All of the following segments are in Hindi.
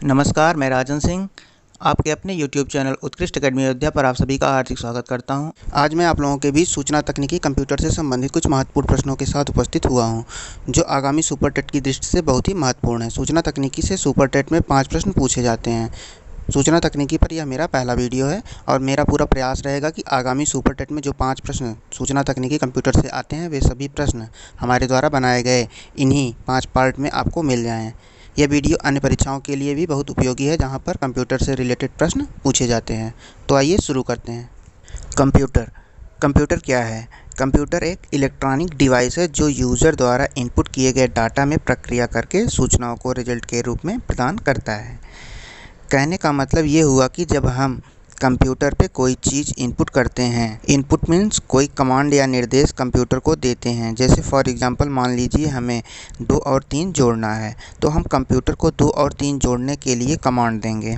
नमस्कार, मैं राजन सिंह आपके अपने YouTube चैनल उत्कृष्ट अकेडमी अयोध्या पर आप सभी का हार्दिक स्वागत करता हूं। आज मैं आप लोगों के बीच सूचना तकनीकी कंप्यूटर से संबंधित कुछ महत्वपूर्ण प्रश्नों के साथ उपस्थित हुआ हूं, जो आगामी सुपर टेट की दृष्टि से बहुत ही महत्वपूर्ण है। सूचना तकनीकी से सुपर टेट में 5 प्रश्न पूछे जाते हैं। सूचना तकनीकी पर यह मेरा पहला वीडियो है और मेरा पूरा प्रयास रहेगा कि आगामी सुपर टेट में जो 5 प्रश्न सूचना तकनीकी कंप्यूटर से आते हैं, वे सभी प्रश्न हमारे द्वारा बनाए गए इन्हीं 5 पार्ट में आपको मिल जाएँ। यह वीडियो अन्य परीक्षाओं के लिए भी बहुत उपयोगी है, जहां पर कंप्यूटर से रिलेटेड प्रश्न पूछे जाते हैं। तो आइए शुरू करते हैं। कंप्यूटर क्या है? कंप्यूटर एक इलेक्ट्रॉनिक डिवाइस है जो यूज़र द्वारा इनपुट किए गए डाटा में प्रक्रिया करके सूचनाओं को रिजल्ट के रूप में प्रदान करता है। कहने का मतलब ये हुआ कि जब हम कंप्यूटर पे कोई चीज़ इनपुट करते हैं, इनपुट मीन्स कोई कमांड या निर्देश कंप्यूटर को देते हैं। जैसे फॉर एग्जांपल मान लीजिए हमें 2 और 3 जोड़ना है, तो हम कंप्यूटर को 2 और 3 जोड़ने के लिए कमांड देंगे।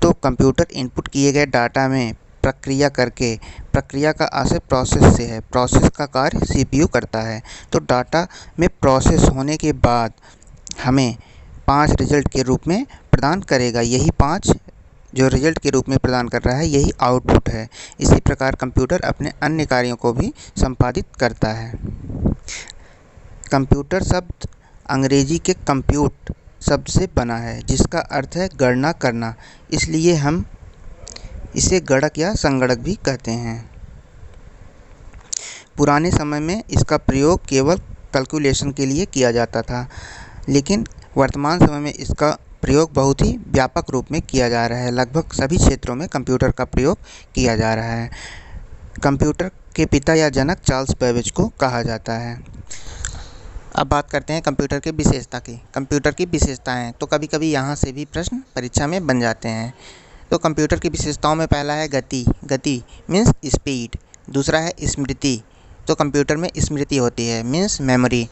तो कंप्यूटर इनपुट किए गए डाटा में प्रक्रिया करके, प्रक्रिया का आशय प्रोसेस से है, प्रोसेस का कार्य CPU करता है। तो डाटा में प्रोसेस होने के बाद हमें 5 रिजल्ट के रूप में प्रदान करेगा। यही 5 जो रिजल्ट के रूप में प्रदान कर रहा है, यही आउटपुट है। इसी प्रकार कंप्यूटर अपने अन्य कार्यों को भी संपादित करता है। कंप्यूटर शब्द अंग्रेजी के कंप्यूट शब्द से बना है, जिसका अर्थ है गणना करना। इसलिए हम इसे गणक या संगणक भी कहते हैं। पुराने समय में इसका प्रयोग केवल कैलकुलेशन के लिए किया जाता था, लेकिन वर्तमान समय में इसका प्रयोग बहुत ही व्यापक रूप में किया जा रहा है। लगभग सभी क्षेत्रों में कंप्यूटर का प्रयोग किया जा रहा है। कंप्यूटर के पिता या जनक चार्ल्स बेबेज को कहा जाता है। अब बात करते हैं कंप्यूटर की विशेषता की। कंप्यूटर की विशेषताएं तो कभी कभी यहाँ से भी प्रश्न परीक्षा में बन जाते हैं। तो कंप्यूटर की विशेषताओं में पहला है गति मीन्स स्पीड। दूसरा है स्मृति, तो कंप्यूटर में स्मृति होती है मीन्स मेमोरी।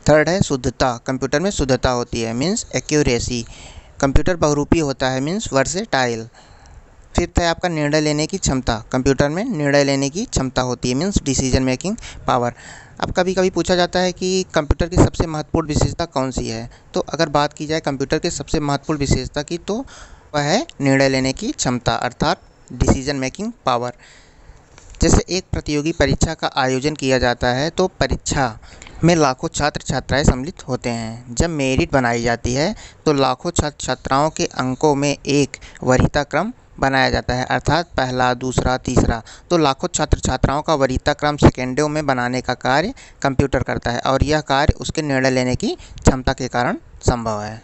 थर्ड है शुद्धता, कंप्यूटर में शुद्धता होती है मीन्स एक्यूरेसी। कंप्यूटर बहुरूपी होता है मीन्स वर्सेटाइल। फिफ्थ है आपका निर्णय लेने की क्षमता, कंप्यूटर में निर्णय लेने की क्षमता होती है मीन्स डिसीजन मेकिंग पावर। अब कभी कभी पूछा जाता है कि कंप्यूटर की सबसे महत्वपूर्ण विशेषता कौन सी है। तो अगर बात की जाए कंप्यूटर की सबसे महत्वपूर्ण विशेषता की, तो वह है निर्णय लेने की क्षमता अर्थात डिसीजन मेकिंग पावर। जैसे एक प्रतियोगी परीक्षा का आयोजन किया जाता है, तो परीक्षा में लाखों छात्र छात्राएं सम्मिलित होते हैं। जब मेरिट बनाई जाती है, तो लाखों छात्र छात्राओं के अंकों में एक वरीयता क्रम बनाया जाता है, अर्थात पहला, दूसरा, तीसरा। तो लाखों छात्र छात्राओं का वरीयता क्रम सेकेंडों में बनाने का कार्य कंप्यूटर करता है, और यह कार्य उसके निर्णय लेने की क्षमता के कारण संभव है।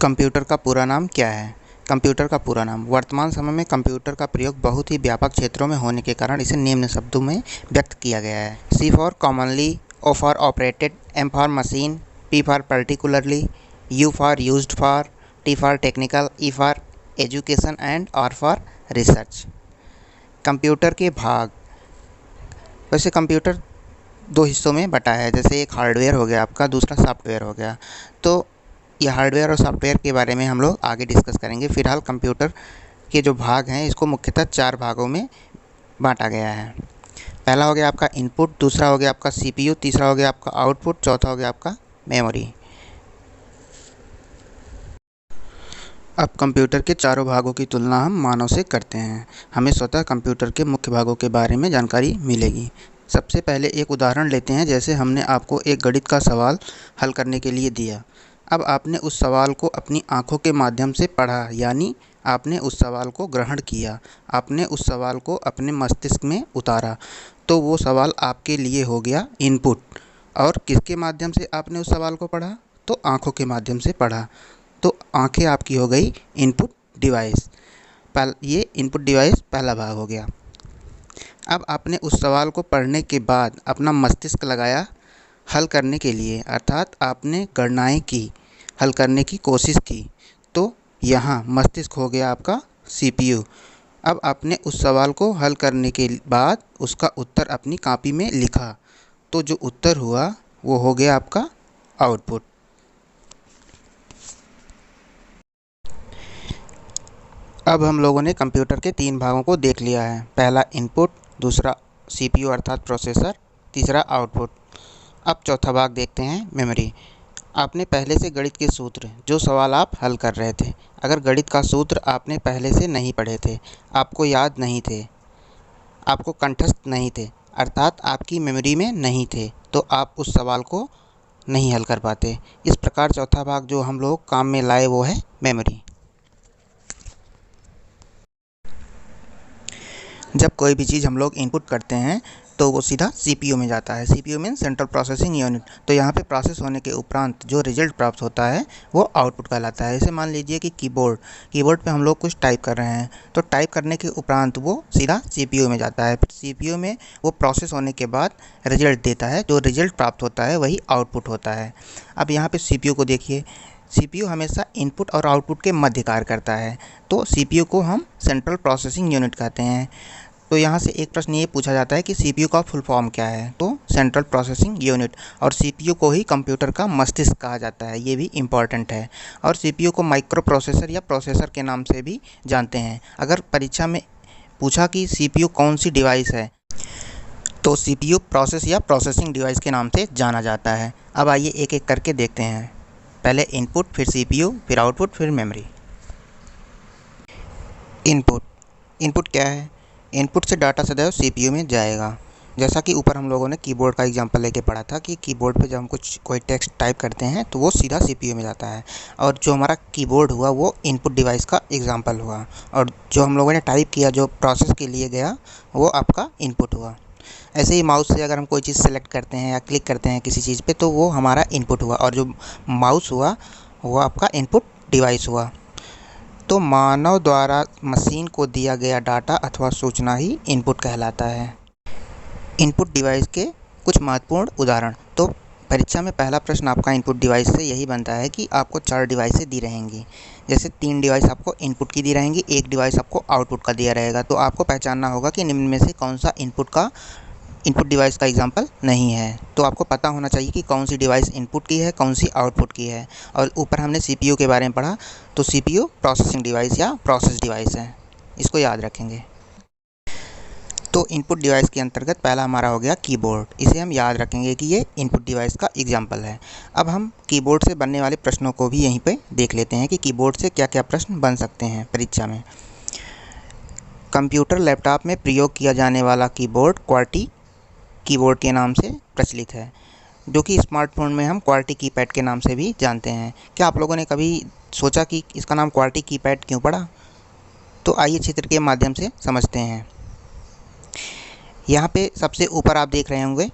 कंप्यूटर का पूरा नाम क्या है? कंप्यूटर का पूरा नाम। वर्तमान समय में कंप्यूटर का प्रयोग बहुत ही व्यापक क्षेत्रों में होने के कारण इसे निम्न शब्दों में व्यक्त किया गया है। C for commonly, O for operated, M for machine, P for particularly, U for used for, T for technical, E for education and R for research. Computer के भाग। वैसे कंप्यूटर 2 हिस्सों में बटा है। जैसे एक हार्डवेयर हो गया आपका, दूसरा सॉफ्टवेयर हो गया। तो यह हार्डवेयर और सॉफ्टवेयर के बारे में हम लोग आगे डिस्कस करेंगे। फिलहाल कंप्यूटर के जो भाग हैं, इसको मुख्यतः 4 भागों में बांटा गया है। पहला हो गया आपका इनपुट, दूसरा हो गया आपका CPU, तीसरा हो गया आपका आउटपुट, चौथा हो गया आपका मेमोरी। अब कंप्यूटर के चारों भागों की तुलना हम मानव से करते हैं। हमें स्वतः कंप्यूटर के मुख्य भागों के बारे में जानकारी मिलेगी। सबसे पहले एक उदाहरण लेते हैं। जैसे हमने आपको एक गणित का सवाल हल करने के लिए दिया। अब आपने उस सवाल को अपनी आँखों के माध्यम से पढ़ा, यानी आपने उस सवाल को ग्रहण किया, आपने उस सवाल को अपने मस्तिष्क में उतारा। तो वो सवाल आपके लिए हो गया इनपुट। और किसके माध्यम से आपने उस सवाल को पढ़ा? तो आँखों के माध्यम से पढ़ा। तो आँखें आपकी हो गई इनपुट डिवाइस। ये इनपुट डिवाइस पहला भाग हो गया। अब आपने उस सवाल को पढ़ने के बाद अपना मस्तिष्क लगाया हल करने के लिए, अर्थात आपने गणनाएँ की, हल करने की कोशिश की। तो यहाँ मस्तिष्क हो गया आपका CPU। अब आपने उस सवाल को हल करने के बाद उसका उत्तर अपनी कॉपी में लिखा। तो जो उत्तर हुआ वो हो गया आपका आउटपुट। अब हम लोगों ने कंप्यूटर के 3 भागों को देख लिया है। पहला इनपुट, दूसरा CPU अर्थात प्रोसेसर, तीसरा आउटपुट। अब चौथा भाग देखते हैं मेमोरी। आपने पहले से गणित के सूत्र, जो सवाल आप हल कर रहे थे, अगर गणित का सूत्र आपने पहले से नहीं पढ़े थे, आपको याद नहीं थे, आपको कंठस्थ नहीं थे, अर्थात आपकी मेमोरी में नहीं थे, तो आप उस सवाल को नहीं हल कर पाते। इस प्रकार चौथा भाग जो हम लोग काम में लाए वो है मेमोरी। जब कोई भी चीज़ हम लोग इनपुट करते हैं तो वो सीधा सीपीयू में जाता है। CPU mean central processing unit. तो यहाँ पे प्रोसेस होने के उपरांत जो रिजल्ट प्राप्त होता है वो आउटपुट कहलाता है। जैसे मान लीजिए कि कीबोर्ड पे हम लोग कुछ टाइप कर रहे हैं, तो टाइप करने के उपरांत वो सीधा सीपीयू में जाता है। फिर सीपीयू में वो प्रोसेस होने के बाद रिजल्ट देता है। जो रिजल्ट प्राप्त होता है वही आउटपुट होता है। अब यहाँ पर सीपीयू को देखिए, सीपीयू हमेशा इनपुट और आउटपुट के मध्य कार्य करता है, तो सीपीयू को हम सेंट्रल प्रोसेसिंग यूनिट कहते हैं। तो यहाँ से एक प्रश्न ये पूछा जाता है कि सीपीयू का फुल फॉर्म क्या है, तो सेंट्रल प्रोसेसिंग यूनिट। और सीपीयू को ही कंप्यूटर का मस्तिष्क कहा जाता है, ये भी इम्पॉर्टेंट है। और सीपीयू को माइक्रो प्रोसेसर या प्रोसेसर के नाम से भी जानते हैं। अगर परीक्षा में पूछा कि सीपीयू कौन सी डिवाइस है, तो सीपीयू प्रोसेस या प्रोसेसिंग डिवाइस के नाम से जाना जाता है। अब आइए एक एक करके देखते हैं। पहले इनपुट, फिर सीपीयू, फिर आउटपुट, फिर मेमोरी। इनपुट क्या है? इनपुट से डाटा सदैव सीपीयू में जाएगा। जैसा कि ऊपर हम लोगों ने कीबोर्ड का एग्जांपल लेके पढ़ा था कि कीबोर्ड पे जब हम कोई टेक्स्ट टाइप करते हैं तो वो सीधा सीपीयू में जाता है। और जो हमारा कीबोर्ड हुआ वो इनपुट डिवाइस का एग्जांपल हुआ, और जो हम लोगों ने टाइप किया, जो प्रोसेस के लिए गया, वो आपका इनपुट हुआ। ऐसे ही माउस से अगर हम कोई चीज़ सेलेक्ट करते हैं या क्लिक करते हैं किसी चीज़ पे, तो वो हमारा इनपुट हुआ, और जो माउस हुआ वो आपका इनपुट डिवाइस हुआ। तो मानव द्वारा मशीन को दिया गया डाटा अथवा सूचना ही इनपुट कहलाता है। इनपुट डिवाइस के कुछ महत्वपूर्ण उदाहरण। तो परीक्षा में पहला प्रश्न आपका इनपुट डिवाइस से यही बनता है कि आपको 4 डिवाइसें दी रहेंगी। जैसे 3 डिवाइस आपको इनपुट की दी रहेंगी, 1 डिवाइस आपको आउटपुट का दिया रहेगा। तो आपको पहचानना होगा कि निम्न में से कौन सा इनपुट डिवाइस का एग्जांपल नहीं है। तो आपको पता होना चाहिए कि कौन सी डिवाइस इनपुट की है, कौन सी आउटपुट की है। और ऊपर हमने सीपीयू के बारे में पढ़ा, तो सीपीयू प्रोसेसिंग डिवाइस या प्रोसेस डिवाइस है, इसको याद रखेंगे। तो इनपुट डिवाइस के अंतर्गत पहला हमारा हो गया कीबोर्ड। इसे हम याद रखेंगे कि ये इनपुट डिवाइस का एग्जाम्पल है। अब हम कीबोर्ड से बनने वाले प्रश्नों को भी यहीं पर देख लेते हैं कि कीबोर्ड से क्या क्या प्रश्न बन सकते हैं परीक्षा में। कंप्यूटर लैपटॉप में प्रयोग किया जाने वाला कीबोर्ड क्वार्टी कीबोर्ड के नाम से प्रचलित है, जो कि स्मार्टफोन में हम क्वार्टी कीपैड के नाम से भी जानते हैं। क्या आप लोगों ने कभी सोचा कि इसका नाम क्वार्टी कीपैड क्यों पड़ा? तो आइए चित्र के माध्यम से समझते हैं। यहाँ पे सबसे ऊपर आप देख रहे होंगे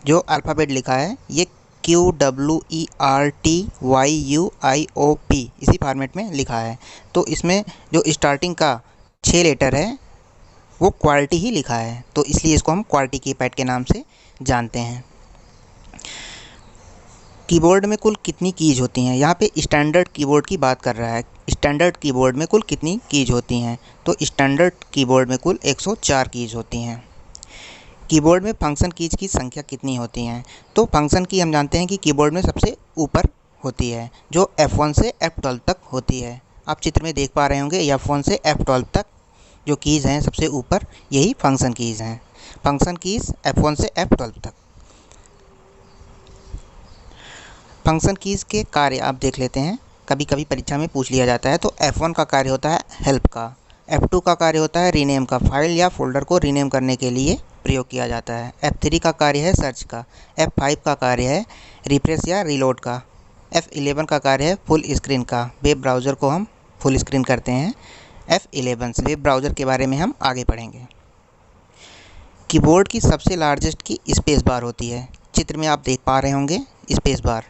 जो अल्फ़ाबेट लिखा है, ये QWERTYUIOP इसी फॉर्मेट में लिखा है। तो इसमें जो स्टार्टिंग का 6 लेटर है वो क्वालिटी ही लिखा है, तो इसलिए इसको हम क्वालिटी कीपैड के नाम से जानते हैं। कीबोर्ड में कुल कितनी कीज होती हैं? यहाँ पे स्टैंडर्ड कीबोर्ड की बात कर रहा है। स्टैंडर्ड कीबोर्ड में कुल कितनी कीज होती हैं? तो स्टैंडर्ड कीबोर्ड में कुल 104 कीज होती हैं। कीबोर्ड में फंक्शन कीज की संख्या कितनी होती हैं? तो फंक्शन की हम जानते हैं कि कीबोर्ड में सबसे ऊपर होती है, जो F1 से F12 तक होती है। आप चित्र में देख पा रहे होंगे, F1 से F12 तक जो कीज़ हैं सबसे ऊपर, यही फंक्शन कीज़ हैं। फंक्शन कीज़ F1 से F12 तक। फंक्शन कीज़ के कार्य आप देख लेते हैं, कभी कभी परीक्षा में पूछ लिया जाता है। तो F1 का कार्य होता है हेल्प का, F2 का कार्य होता है रीनेम का, फाइल या फोल्डर को रीनेम करने के लिए प्रयोग किया जाता है। F3 का कार्य है सर्च का, F5 का कार्य है रिफ्रेश या रीलोड का, F11 का कार्य है फुल स्क्रीन का, वेब ब्राउज़र को हम फुल स्क्रीन करते हैं। F11 से वेब ब्राउज़र के बारे में हम आगे पढ़ेंगे। कीबोर्ड की सबसे लार्जेस्ट की स्पेस बार होती है, चित्र में आप देख पा रहे होंगे स्पेस बार।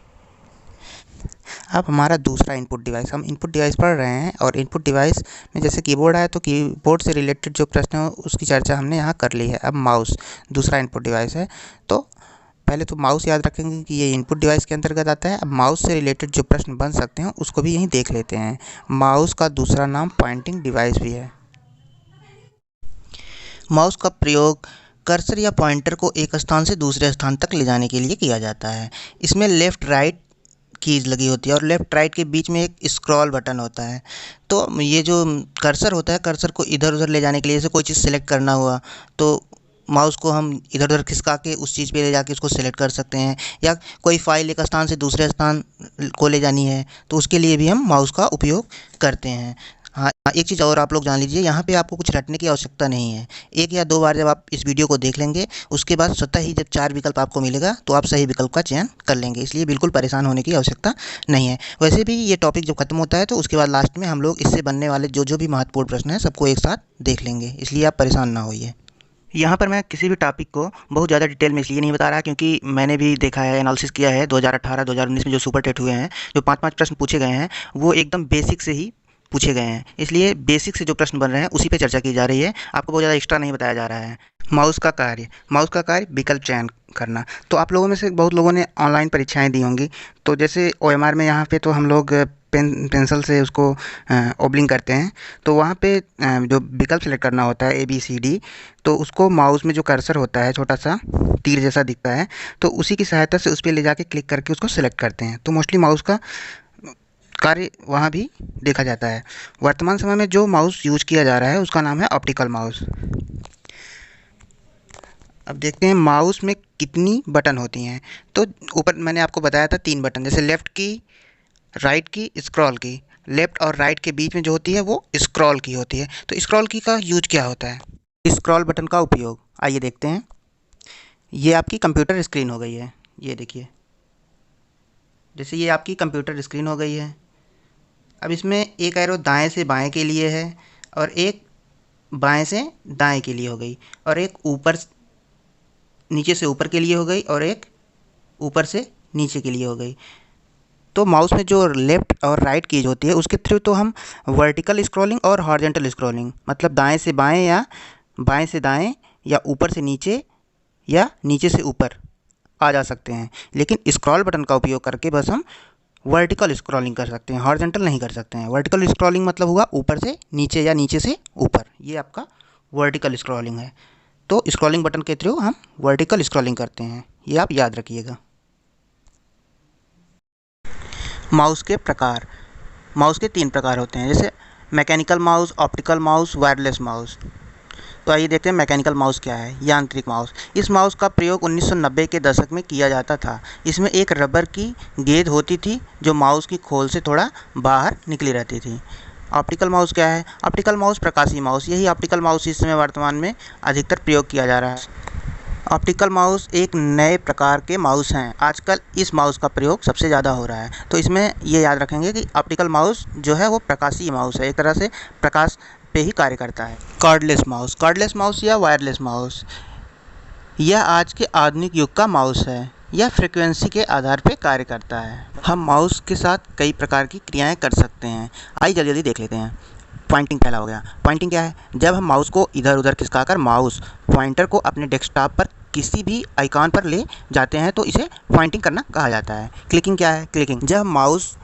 अब हमारा दूसरा इनपुट डिवाइस, हम इनपुट डिवाइस पढ़ रहे हैं, और इनपुट डिवाइस में जैसे कीबोर्ड है तो कीबोर्ड से रिलेटेड जो प्रश्न है उसकी चर्चा हमने यहाँ कर ली है। अब माउस दूसरा इनपुट डिवाइस है, तो पहले तो माउस याद रखेंगे कि ये इनपुट डिवाइस के अंतर्गत आता है। अब माउस से रिलेटेड जो प्रश्न बन सकते हैं उसको भी यहीं देख लेते हैं। माउस का दूसरा नाम पॉइंटिंग डिवाइस भी है। माउस का प्रयोग कर्सर या पॉइंटर को एक स्थान से दूसरे स्थान तक ले जाने के लिए किया जाता है। इसमें लेफ़्ट राइट कीज़ लगी होती है, और लेफ़्ट राइट के बीच में एक स्क्रॉल बटन होता है। तो ये जो कर्सर होता है, कर्सर को इधर उधर ले जाने के लिए, जैसे कोई चीज़ सेलेक्ट करना हुआ तो माउस को हम इधर उधर खिसका के उस चीज़ पे ले जाके उसको सेलेक्ट कर सकते हैं, या कोई फाइल एक स्थान से दूसरे स्थान को ले जानी है तो उसके लिए भी हम माउस का उपयोग करते हैं। हाँ, एक चीज़ और आप लोग जान लीजिए, यहाँ पे आपको कुछ रटने की आवश्यकता नहीं है। एक या दो बार जब आप इस वीडियो को देख लेंगे, उसके बाद स्वतः ही जब 4 विकल्प आपको मिलेगा तो आप सही विकल्प का चयन कर लेंगे, इसलिए बिल्कुल परेशान होने की आवश्यकता नहीं है। वैसे भी ये टॉपिक जब खत्म होता है तो उसके बाद लास्ट में हम लोग इससे बनने वाले जो भी महत्वपूर्ण प्रश्न हैं सबको एक साथ देख लेंगे, इसलिए आप परेशान ना होइए। यहाँ पर मैं किसी भी टॉपिक को बहुत ज़्यादा डिटेल में इसलिए नहीं बता रहा क्योंकि मैंने भी देखा है, एनालिसिस किया है 2018-2019 में जो सुपर टेट हुए हैं, जो 5-5 प्रश्न पूछे गए हैं वो एकदम बेसिक से ही पूछे गए हैं, इसलिए बेसिक से जो प्रश्न बन रहे हैं उसी पे चर्चा की जा रही है, आपको बहुत ज़्यादा एक्स्ट्रा नहीं बताया जा रहा है। माउस का कार्य विकल्प चयन करना। तो आप लोगों में से बहुत लोगों ने ऑनलाइन परीक्षाएं दी होंगी, तो जैसे OMR में यहाँ पे तो हम लोग पेंसिल से उसको ओबलिंग करते हैं, तो वहाँ पे जो विकल्प सेलेक्ट करना होता है ABCD, तो उसको माउस में जो कर्सर होता है छोटा सा तीर जैसा दिखता है, तो उसी की सहायता से उस पर ले जाके क्लिक करके उसको सेलेक्ट करते हैं। तो मोस्टली माउस का कार्य वहाँ भी देखा जाता है। वर्तमान समय में जो माउस यूज किया जा रहा है उसका नाम है ऑप्टिकल माउस। अब देखते हैं माउस में कितनी बटन होती हैं। तो ऊपर मैंने आपको बताया था 3 बटन, जैसे लेफ़्ट की, राइट की, स्क्रॉल की। लेफ़्ट और राइट के बीच में जो होती है वो स्क्रॉल की होती है। तो स्क्रॉल की का यूज क्या होता है? स्क्रॉल बटन का उपयोग आइए देखते हैं। ये आपकी कंप्यूटर स्क्रीन हो गई है, ये देखिए, जैसे ये आपकी कंप्यूटर स्क्रीन हो गई है। अब इसमें एक एरो दाएं से बाएं के लिए है, और एक बाएं से दाएं के लिए हो गई, और एक ऊपर नीचे से ऊपर के लिए हो गई, और एक ऊपर से नीचे के लिए हो गई। तो माउस में जो लेफ़्ट और राइट कीज होती है उसके थ्रू तो हम वर्टिकल स्क्रॉलिंग और हॉरिजॉन्टल स्क्रॉलिंग, मतलब दाएं से बाएं या बाएं से दाएं या ऊपर से नीचे या नीचे से ऊपर आ जा सकते हैं। लेकिन स्क्रॉल बटन का उपयोग करके बस हम वर्टिकल स्क्रॉलिंग कर सकते हैं, हॉरिजॉन्टल नहीं कर सकते हैं। वर्टिकल स्क्रॉलिंग मतलब हुआ ऊपर से नीचे या नीचे से ऊपर, ये आपका वर्टिकल स्क्रॉलिंग है। तो स्क्रॉलिंग बटन के थ्रू हम वर्टिकल स्क्रॉलिंग करते हैं, ये आप याद रखिएगा। माउस के प्रकार, माउस के 3 प्रकार होते हैं, जैसे mechanical mouse, optical mouse, wireless mouse. तो आइए देखते हैं मैकेनिकल माउस क्या है, यांत्रिक माउस। इस माउस का प्रयोग 1990 के दशक में किया जाता था। इसमें एक रबर की गेंद होती थी जो माउस की खोल से थोड़ा बाहर निकली रहती थी। ऑप्टिकल माउस क्या है? ऑप्टिकल माउस प्रकाशीय माउस, यही ऑप्टिकल माउस इस समय वर्तमान में अधिकतर प्रयोग किया जा रहा है। ऑप्टिकल माउस एक नए प्रकार के माउस हैं, आजकल इस माउस का प्रयोग सबसे ज़्यादा हो रहा है। तो इसमें ये याद रखेंगे कि ऑप्टिकल माउस जो है वो प्रकाशीय माउस है, एक तरह से प्रकाश पे ही कार्य करता है। कॉर्डलेस माउस या वायरलेस माउस, यह आज के आधुनिक युग का माउस है। यह फ्रीक्वेंसी के आधार पर कार्य करता है। हम माउस के साथ कई प्रकार की क्रियाएं कर सकते हैं, आइए जल्दी जल्दी देख लेते हैं। पॉइंटिंग पहला हो गया। पॉइंटिंग क्या है? जब हम माउस को इधर उधर खिसकाकर माउस पॉइंटर को अपने डेस्कटॉप पर किसी भी आइकॉन पर ले जाते हैं तो इसे पॉइंटिंग करना कहा जाता है। क्लिकिंग क्या है? क्लिकिंग जब माउस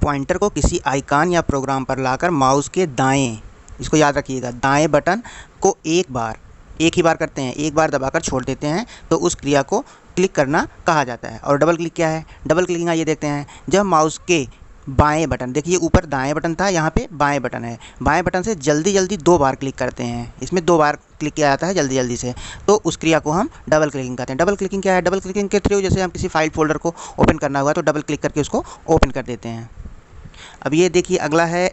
पॉइंटर को किसी आइकॉन या प्रोग्राम पर लाकर माउस के दाएं, इसको याद रखिएगा, दाएं बटन को एक ही बार करते हैं, एक बार दबाकर छोड़ देते हैं तो उस क्रिया को क्लिक करना कहा जाता है। और डबल क्लिक क्या है? डबल क्लिकिंग आइए देखते हैं। जब माउस के बाएं बटन, देखिए ऊपर दाएं बटन था, यहाँ पे बाएं बटन है, बाएं बटन से जल्दी जल्दी 2 बार क्लिक करते हैं, इसमें 2 बार क्लिक किया जाता है जल्दी जल्दी से, तो उस क्रिया को हम डबल क्लिकिंग कहते हैं। डबल क्लिकिंग क्या है? डबल क्लिकिंग के थ्रू जैसे हम किसी फाइल फोल्डर को ओपन करना हुआ तो डबल क्लिक करके उसको ओपन कर देते हैं। अब ये देखिए अगला है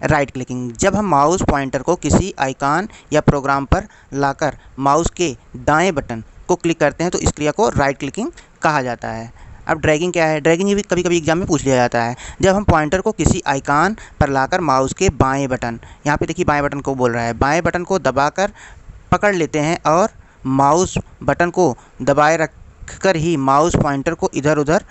राइट क्लिकिंग। जब हम माउस पॉइंटर को किसी आइकॉन या प्रोग्राम पर लाकर माउस के दाएं बटन को क्लिक करते हैं तो इस क्रिया को राइट क्लिकिंग कहा जाता है। अब ड्रैगिंग क्या है? ड्रैगिंग भी कभी कभी एग्जाम में पूछ लिया जाता है। जब हम पॉइंटर को किसी आइकॉन पर लाकर माउस के बाएं बटन, यहाँ पे देखिए बाएं बटन को बोल रहा है, बाएं बटन को दबाकर पकड़ लेते हैं और माउस बटन को दबाए रखकर ही माउस पॉइंटर को इधर उधर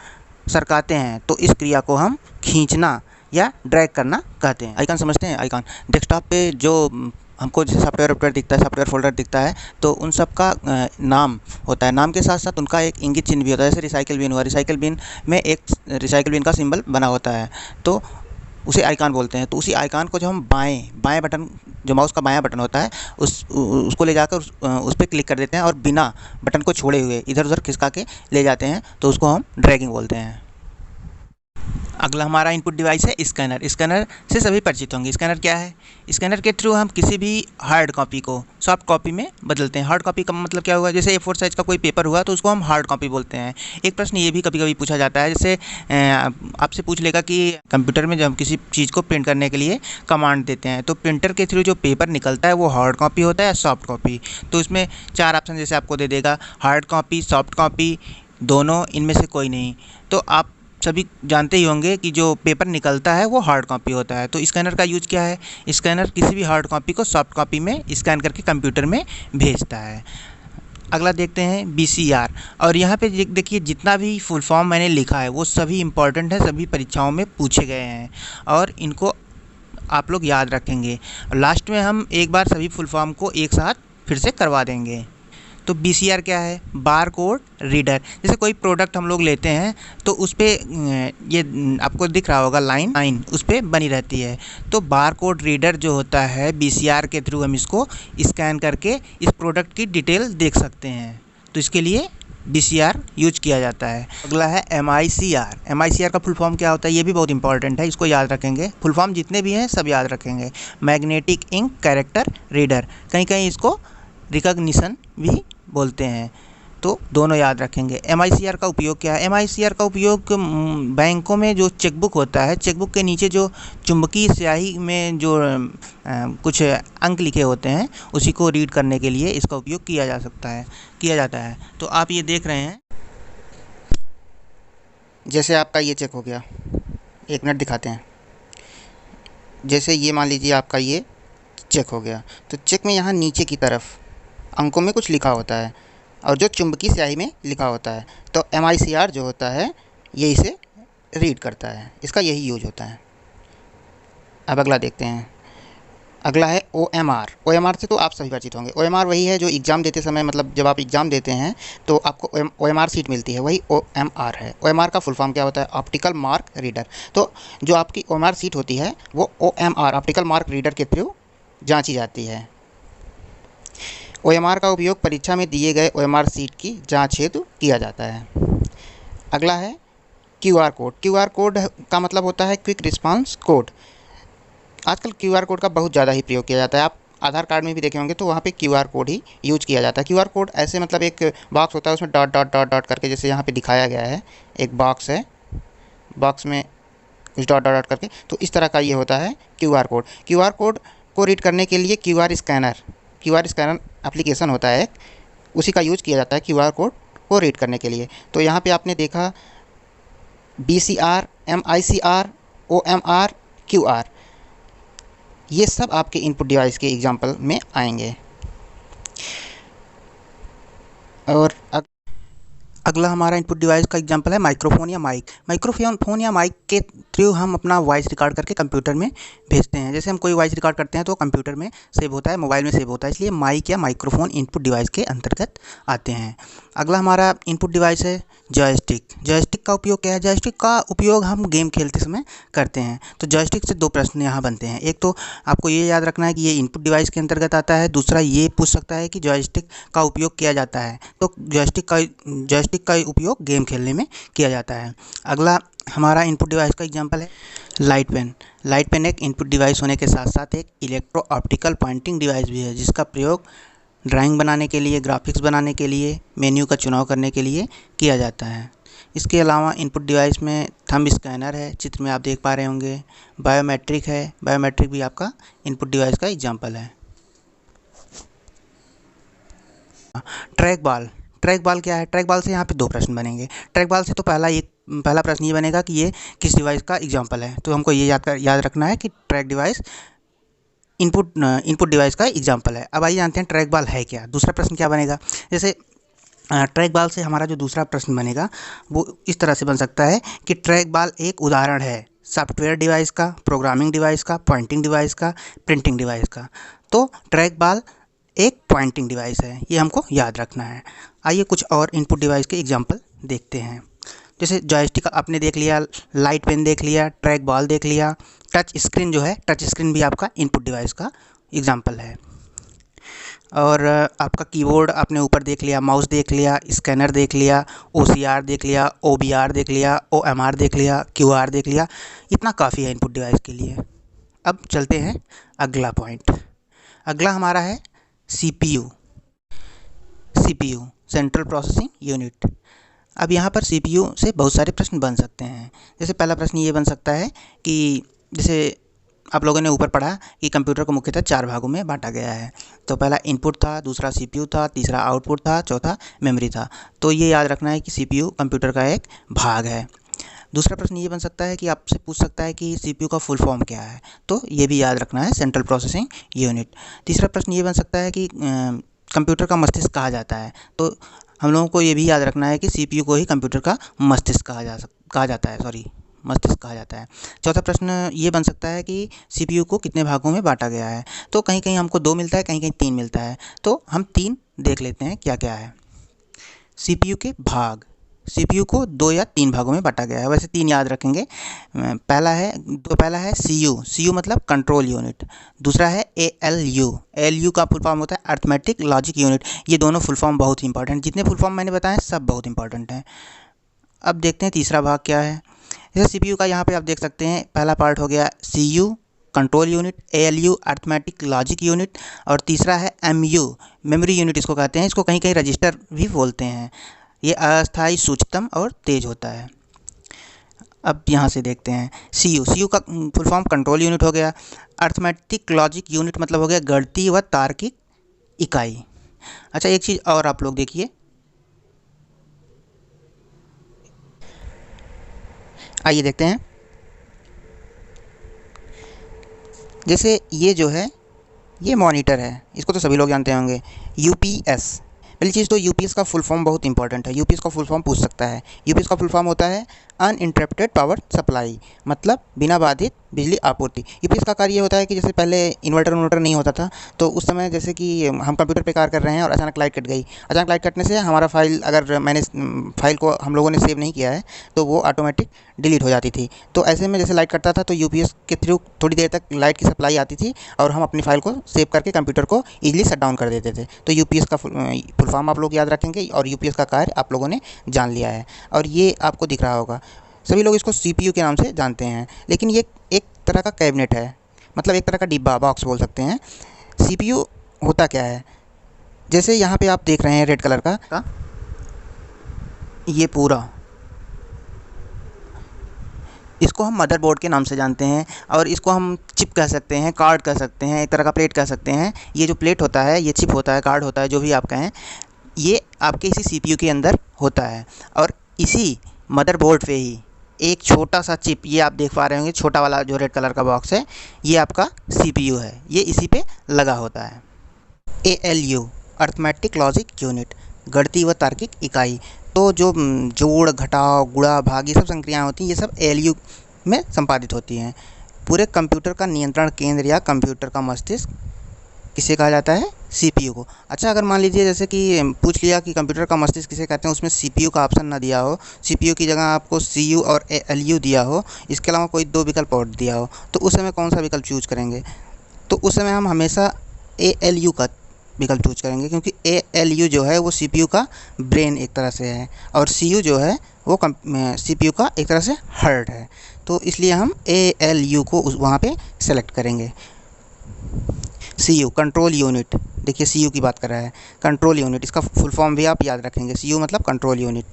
सरकाते हैं तो इस क्रिया को हम खींचना या ड्रैग करना कहते हैं। आइकॉन समझते हैं? आइकॉन डेस्कटॉप पे जो हमको जैसे सॉफ्टवेयर दिखता है, सॉफ्टवेयर फोल्डर दिखता है, तो उन सब का नाम होता है। नाम के साथ साथ उनका एक इंगित चिन्ह भी होता है। जैसे रिसाइकिल बिन हुआ, रिसाइकिल बिन में एक रिसाइकिल बिन का सिंबल बना होता है तो उसे आइकॉन बोलते हैं। तो उसी आइकॉन को जब हम बाएं बटन, जो माउस का बायां बटन होता है, उसको ले जाकर उस पर क्लिक कर देते हैं और बिना बटन को छोड़े हुए इधर उधर खिसका के ले जाते हैं तो उसको हम ड्रैगिंग बोलते हैं। अगला हमारा इनपुट डिवाइस है स्कैनर। स्कैनर से सभी परिचित होंगे। स्कैनर क्या है? स्कैनर के थ्रू हम किसी भी हार्ड कॉपी को सॉफ्ट कॉपी में बदलते हैं। हार्ड कॉपी का मतलब क्या हुआ? जैसे A4 साइज़ का कोई पेपर हुआ तो उसको हम हार्ड कॉपी बोलते हैं। एक प्रश्न ये भी कभी कभी पूछा जाता है, जैसे आपसे पूछ लेगा कि कंप्यूटर में जब हम किसी चीज़ को प्रिंट करने के लिए कमांड देते हैं तो प्रिंटर के थ्रू जो पेपर निकलता है वो हार्ड कॉपी होता है या सॉफ्ट कॉपी। तो इसमें 4 ऑप्शन जैसे आपको दे देगा, हार्ड कॉपी, सॉफ्ट कॉपी, दोनों, इनमें से कोई नहीं। तो आप सभी जानते ही होंगे कि जो पेपर निकलता है वो हार्ड कॉपी होता है। तो स्कैनर का यूज क्या है? स्कैनर किसी भी हार्ड कॉपी को सॉफ्ट कॉपी में स्कैन करके कंप्यूटर में भेजता है। अगला देखते हैं BCR। और यहाँ पे देखिए जितना भी फुल फॉर्म मैंने लिखा है वो सभी इम्पॉर्टेंट है, सभी परीक्षाओं में पूछे गए हैं और इनको आप लोग याद रखेंगे। लास्ट में हम एक बार सभी फुल फॉर्म को एक साथ फिर से करवा देंगे। तो BCR क्या है? Bar code reader. जैसे कोई प्रोडक्ट हम लोग लेते हैं तो उस पर ये आपको दिख रहा होगा लाइन उस पर बनी रहती है। तो बार कोड रीडर जो होता है BCR के थ्रू हम इसको स्कैन करके इस प्रोडक्ट की डिटेल देख सकते हैं। तो इसके लिए BCR यूज किया जाता है। अगला है MICR। MICR का फुल फॉर्म क्या होता है? ये भी बहुत इंपॉर्टेंट है, इसको याद रखेंगे। फुल फॉर्म जितने भी हैं सब याद रखेंगे। मैग्नेटिक इंक कैरेक्टर रीडर, कहीं कहीं इसको रिकॉग्निशन भी बोलते हैं, तो दोनों याद रखेंगे। MICR का उपयोग क्या है? MICR का उपयोग बैंकों में जो चेकबुक होता है, चेकबुक के नीचे जो चुंबकीय स्याही में जो कुछ अंक लिखे होते हैं उसी को रीड करने के लिए इसका उपयोग किया जाता है। तो आप ये देख रहे हैं, जैसे आपका ये चेक हो गया, 1 मिनट दिखाते हैं। जैसे ये मान लीजिए आपका ये चेक हो गया, तो चेक में यहाँ नीचे की तरफ अंकों में कुछ लिखा होता है और जो चुंबकीय स्याही में लिखा होता है। तो MICR जो होता है ये इसे रीड करता है, इसका यही यूज होता है। अब अगला देखते हैं। अगला है OMR। OMR से तो आप सभी परिचित होंगे। OMR वही है जो एग्ज़ाम देते समय, मतलब जब आप एग्ज़ाम देते हैं तो आपको OMR सीट मिलती है, वही OMR है। OMR का फुल फॉर्म क्या होता है? Optical mark reader. तो जो आपकी OMR सीट होती है वो OMR ऑप्टिकल मार्क रीडर के थ्रू जाँची जाती है। OMR का उपयोग परीक्षा में दिए गए OMR सीट की जांच हेतु किया जाता है। अगला है QR कोड। QR कोड का मतलब होता है क्विक रिस्पांस कोड। आजकल QR कोड का बहुत ज़्यादा ही प्रयोग किया जाता है। आप आधार कार्ड में भी देखे होंगे तो वहाँ पे QR कोड ही यूज किया जाता है। QR कोड ऐसे मतलब एक बॉक्स होता है, उसमें डॉट डॉट डॉट डॉट करके, जैसे यहाँ पे दिखाया गया है, एक बॉक्स है, बॉक्स में कुछ डॉट डॉट डॉट करके, तो इस तरह का ये होता है QR कोड। QR कोड को रीड करने के लिए QR स्कैनर एप्लीकेशन होता है, उसी का यूज़ किया जाता है QR कोड को रीड करने के लिए। तो यहाँ पे आपने देखा BCR, MICR, OMR, QR, ये सब आपके इनपुट डिवाइस के एग्जाम्पल में आएंगे। और अगला हमारा इनपुट डिवाइस का एग्जांपल है माइक्रोफोन या माइक। माइक्रोफोन या माइक के थ्रू हम अपना वॉइस रिकॉर्ड करके कंप्यूटर में भेजते हैं। जैसे हम कोई वॉइस रिकॉर्ड करते हैं तो कंप्यूटर में सेव होता है, मोबाइल में सेव होता है, इसलिए माइक या माइक्रोफोन इनपुट डिवाइस के अंतर्गत आते हैं। अगला हमारा इनपुट डिवाइस है जॉयस्टिक। जॉयस्टिक का उपयोग क्या है? जॉयस्टिक का उपयोग हम गेम खेलते समय करते हैं। तो जॉयस्टिक से 2 प्रश्न यहाँ बनते हैं। एक तो आपको ये याद रखना है कि ये इनपुट डिवाइस के अंतर्गत आता है, दूसरा ये पूछ सकता है कि जॉयस्टिक का उपयोग किया जाता है। तो जॉयस्टिक का उपयोग गेम खेलने में किया जाता है। अगला हमारा इनपुट डिवाइस का एग्जांपल है लाइट पेन। लाइट पेन एक इनपुट डिवाइस होने के साथ साथ एक इलेक्ट्रो ऑप्टिकल पॉइंटिंग डिवाइस भी है, जिसका प्रयोग ड्राइंग बनाने के लिए, ग्राफिक्स बनाने के लिए, मेन्यू का चुनाव करने के लिए किया जाता है। इसके अलावा इनपुट डिवाइस में थंब स्कैनर है, चित्र में आप देख पा रहे होंगे। बायोमेट्रिक है, बायोमेट्रिक भी आपका इनपुट डिवाइस का एग्जांपल है। Track ball. ट्रैक बॉल क्या है? ट्रैक बॉल से यहाँ पे 2 प्रश्न बनेंगे। ट्रैक बॉल से तो पहला प्रश्न ये बनेगा कि ये किस डिवाइस का एग्जांपल है। तो हमको ये याद रखना है कि ट्रैक डिवाइस इनपुट डिवाइस का एग्जांपल है। अब आइए जानते हैं ट्रैक बॉल है क्या। दूसरा प्रश्न क्या बनेगा? जैसे ट्रैक बॉल से हमारा जो दूसरा प्रश्न बनेगा वो इस तरह से बन सकता है कि ट्रैक बॉल एक उदाहरण है सॉफ्टवेयर डिवाइस का, प्रोग्रामिंग डिवाइस का, पॉइंटिंग डिवाइस का, प्रिंटिंग डिवाइस का। तो ट्रैक बॉल एक पॉइंटिंग डिवाइस है, ये हमको याद रखना है। आइए कुछ और इनपुट डिवाइस के एग्जांपल देखते हैं। जैसे जॉयस्टिक आपने देख लिया, लाइट पेन देख लिया, ट्रैक बॉल देख लिया, टच स्क्रीन जो है, टच स्क्रीन भी आपका इनपुट डिवाइस का एग्जांपल है। और आपका कीबोर्ड आपने ऊपर देख लिया, माउस देख लिया, स्कैनर देख लिया, OCR देख लिया, OBR देख लिया, OMR देख लिया, QR देख लिया। इतना काफ़ी है इनपुट डिवाइस के लिए। अब चलते हैं अगला पॉइंट। अगला हमारा है CPU। CPU central processing unit. अब यहाँ पर CPU से बहुत सारे प्रश्न बन सकते हैं। जैसे पहला प्रश्न ये बन सकता है कि जैसे आप लोगों ने ऊपर पढ़ा कि कंप्यूटर को मुख्यतः 4 भागों में बांटा गया है। तो पहला इनपुट था, दूसरा CPU था, तीसरा आउटपुट था, चौथा मेमोरी था। तो ये याद रखना है कि CPU कंप्यूटर का एक भाग है। दूसरा प्रश्न ये बन सकता है कि आपसे पूछ सकता है कि CPU का फुल फॉर्म क्या है, तो ये भी याद रखना है, सेंट्रल प्रोसेसिंग यूनिट। तीसरा प्रश्न ये बन सकता है कि कंप्यूटर का मस्तिष्क कहा जाता है, तो हम लोगों को ये भी याद रखना है कि CPU को ही कंप्यूटर का मस्तिष्क कहा जाता है, मस्तिष्क कहा जाता है। चौथा प्रश्न ये बन सकता है कि CPU को कितने भागों में बांटा गया है, तो कहीं कहीं हमको 2 मिलता है, कहीं कहीं 3 मिलता है, तो हम 3 देख लेते हैं क्या क्या है। CPU के भाग, CPU को 2 या 3 भागों में बांटा गया है, वैसे 3 याद रखेंगे। पहला है CU मतलब कंट्रोल यूनिट। दूसरा है ALU का फुल फॉर्म होता है अर्थमेटिक लॉजिक यूनिट। ये दोनों फुल फॉर्म बहुत ही इंपॉर्टेंट, जितने फुल फॉर्म मैंने बताए सब बहुत इंपॉर्टेंट हैं। अब देखते हैं तीसरा भाग क्या है। जैसे CPU का यहाँ पे आप देख सकते हैं, पहला पार्ट हो गया CU control unit, ALU arithmetic logic unit, और तीसरा है MU मेमोरी यूनिट इसको कहते हैं। इसको कहीं कहीं रजिस्टर भी बोलते हैं। ये अस्थायी सूच्यतम और तेज होता है। अब यहाँ से देखते हैं CU का फुल फॉर्म कंट्रोल यूनिट हो गया। अर्थमेटिक लॉजिक यूनिट मतलब हो गया गणितीय व तार्किक इकाई। अच्छा, एक चीज़ और आप लोग देखिए, आइए देखते हैं। जैसे ये जो है ये मॉनिटर है, इसको तो सभी लोग जानते होंगे, UPS। पहली चीज़ तो UPS का फुल फॉर्म बहुत इंपॉर्टेंट है। UPS का फुल फॉर्म पूछ सकता है। UPS का फुल फॉर्म होता है अनइंटरप्टेड पावर सप्लाई, मतलब बिना बाधित बिजली आपूर्ति। UPS का कार्य ये होता है कि जैसे पहले इन्वर्टर नहीं होता था, तो उस समय जैसे कि हम कंप्यूटर पे कार्य कर रहे हैं और अचानक लाइट कट गई। अचानक लाइट कटने से हमारा फाइल, अगर फाइल को हम लोगों ने सेव नहीं किया है तो वो ऑटोमेटिक डिलीट हो जाती थी। तो ऐसे में जैसे लाइट कटता था तो UPS के थ्रू थोड़ी देर तक लाइट की सप्लाई आती थी और हम अपनी फाइल को सेव करके कंप्यूटर को ईजिली शट डाउन कर देते थे। तो UPS का फुल फॉर्म आप लोग याद रखेंगे और UPS का कार्य आप लोगों ने जान लिया है। और ये आपको दिख रहा होगा, सभी लोग इसको CPU के नाम से जानते हैं, लेकिन ये एक तरह का कैबिनेट है, मतलब एक तरह का डिब्बा, बॉक्स बोल सकते हैं। CPU होता क्या है, जैसे यहाँ पे आप देख रहे हैं रेड कलर का ये पूरा, इसको हम मदरबोर्ड के नाम से जानते हैं, और इसको हम चिप कह सकते हैं, कार्ड कह सकते हैं, एक तरह का प्लेट कह सकते हैं। ये जो प्लेट होता है, ये चिप होता है, कार्ड होता है, जो भी आप कहें, ये आपके इसी CPU के अंदर होता है। और इसी मदरबोर्ड पे ही एक छोटा सा चिप, ये आप देख पा रहे होंगे, छोटा वाला जो रेड कलर का बॉक्स है, ये आपका CPU है, ये इसी पे लगा होता है। ALU अर्थमेटिक लॉजिक यूनिट, गणितीय व तार्किक इकाई। तो जो जोड़, घटाव, गुणा, भाग, ये सब संक्रियाएँ होती हैं, ये सब ALU में संपादित होती हैं। पूरे कंप्यूटर का नियंत्रण केंद्र या कंप्यूटर का मस्तिष्क किसे कहा जाता है? CPU को। अच्छा, अगर मान लीजिए जैसे कि पूछ लिया कि कंप्यूटर का मस्तिष्क किसे कहते हैं, उसमें CPU का ऑप्शन ना दिया हो, CPU की जगह आपको CU और ALU दिया हो, इसके अलावा कोई 2 विकल्प और दिया हो, तो उस समय कौन सा विकल्प चूज करेंगे? तो उस समय हम हमेशा ALU का विकल्प चूज करेंगे, क्योंकि ALU जो है वो CPU का ब्रेन एक तरह से है, और CU जो है वो CPU का एक तरह से हार्ट है। तो इसलिए हम ALU को वहाँ पे सेलेक्ट करेंगे। CU कंट्रोल यूनिट, देखिए CU की बात कर रहा है, कंट्रोल यूनिट, इसका फुल फॉर्म भी आप याद रखेंगे। CU मतलब कंट्रोल यूनिट।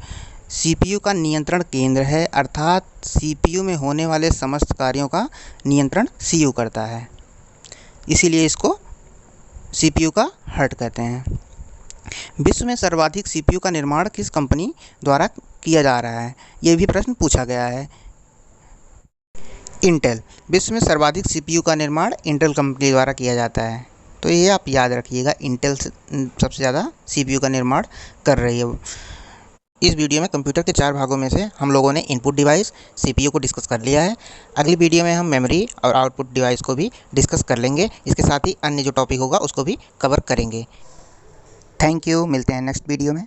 CPU का नियंत्रण केंद्र है, अर्थात CPU में होने वाले समस्त कार्यों का नियंत्रण CU करता है, इसीलिए इसको CPU का हार्ट कहते हैं। विश्व में सर्वाधिक CPU का निर्माण किस कंपनी द्वारा किया जा रहा है? ये भी प्रश्न पूछा गया है। इंटेल, विश्व में सर्वाधिक CPU का निर्माण इंटेल कंपनी द्वारा किया जाता है, तो ये आप याद रखिएगा, इंटेल सबसे ज़्यादा CPU का निर्माण कर रही है। इस वीडियो में कंप्यूटर के 4 भागों में से हम लोगों ने इनपुट डिवाइस CPU को डिस्कस कर लिया है। अगली वीडियो में हम मेमोरी और आउटपुट डिवाइस को भी डिस्कस कर लेंगे। इसके साथ ही अन्य जो टॉपिक होगा उसको भी कवर करेंगे। थैंक यू, मिलते हैं नेक्स्ट वीडियो में।